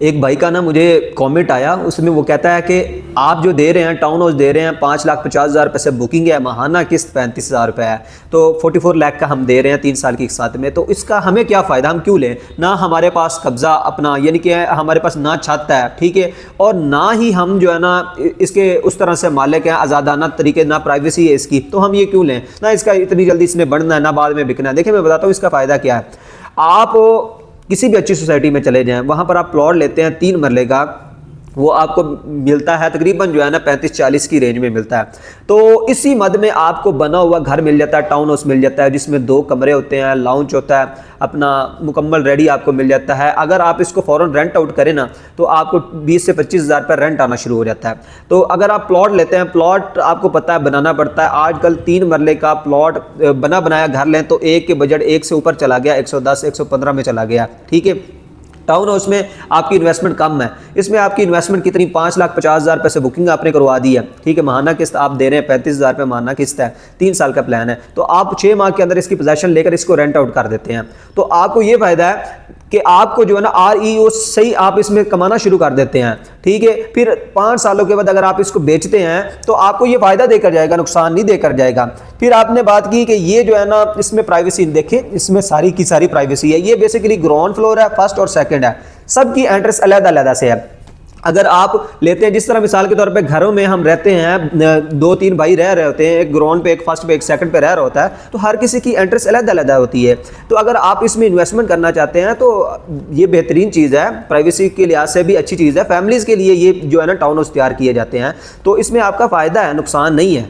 एक भाई का ना मुझे कमेंट आया, उसमें वो कहता है कि आप जो दे रहे हैं टाउन हाउस दे रहे हैं 5,50,000 रुपये से बुकिंग है, माहाना किस्त 35,000 रुपये है, तो 44 लाख का हम दे रहे हैं 3 साल की साथ में, तो इसका हमें क्या फ़ायदा, हम क्यों लें? ना हमारे पास कब्ज़ा अपना यानी कि हमारे पास ना छत है, ठीक है, और ना ही हम जो है ना इसके उस तरह से मालिक हैं आज़ादाना तरीके, ना प्राइवेसी है इसकी, तो हम ये क्यों लें? ना इसका इतनी जल्दी इसने बढ़ना है, ना बाद में बिकना है। देखिए मैं बताता हूँ इसका फ़ायदा क्या है। आप किसी भी अच्छी सोसाइटी में चले जाएं, वहाँ पर आप प्लॉट लेते हैं 3 मरले का, वो आपको मिलता है तकरीबन जो है ना 35-40 की रेंज में मिलता है। तो इसी मद में आपको बना हुआ घर मिल जाता है, टाउन हाउस मिल जाता है जिसमें 2 कमरे होते हैं, लाउंज होता है, अपना मुकम्मल रेडी आपको मिल जाता है। अगर आप इसको फ़ौरन रेंट आउट करें ना तो आपको 20 से 25,000 रुपये रेंट आना शुरू हो जाता है। तो अगर आप प्लॉट लेते हैं, प्लॉट आपको पता है बनाना पड़ता है, आजकल 3 मरले का प्लॉट बना बनाया घर लें तो एक के बजट 1 से ऊपर चला गया, 110-115 में चला गया, ठीक है। टाउन हाउस में आपकी इन्वेस्टमेंट कम है, इसमें आपकी इन्वेस्टमेंट कितनी 5,50,000 रुपये से बुकिंग आपने करवा दी है, ठीक है। माहाना किस्त आप दे रहे हैं 35,000 रुपये माहाना किस्त है, 3 साल का प्लान है, तो आप 6 माह के अंदर इसकी पोजेशन लेकर इसको रेंट आउट कर देते हैं। तो आपको ये फायदा है कि आपको जो है ना REO सही आप इसमें कमाना शुरू कर देते हैं, ठीक है। फिर 5 सालों के बाद अगर आप इसको बेचते हैं तो आपको ये फायदा देकर जाएगा, नुकसान नहीं देकर जाएगा। फिर आपने बात की कि ये जो है ना इसमें प्राइवेसी, देखिए इसमें सारी की सारी प्राइवेसी है। ये बेसिकली ग्राउंड फ्लोर है, फर्स्ट और सेकंड है, सबकी एंट्रेंस अलग-अलग से है। अगर आप लेते हैं जिस तरह मिसाल के तौर पे घरों में हम रहते हैं, 2-3 भाई रह रहे होते हैं, एक ग्राउंड पे, एक फर्स्ट पे, एक सेकंड पे रह रहा होता है, तो हर किसी की एंट्रेंस अलग-अलग होती है। तो अगर आप इसमें इन्वेस्टमेंट करना चाहते हैं तो ये बेहतरीन चीज़ है, प्राइवेसी के लिहाज से भी अच्छी चीज़ है। फैमिलीज़ के लिए ये जो है ना टाउन हाउस तैयार किए जाते हैं, तो इसमें आपका फ़ायदा है, नुकसान नहीं है।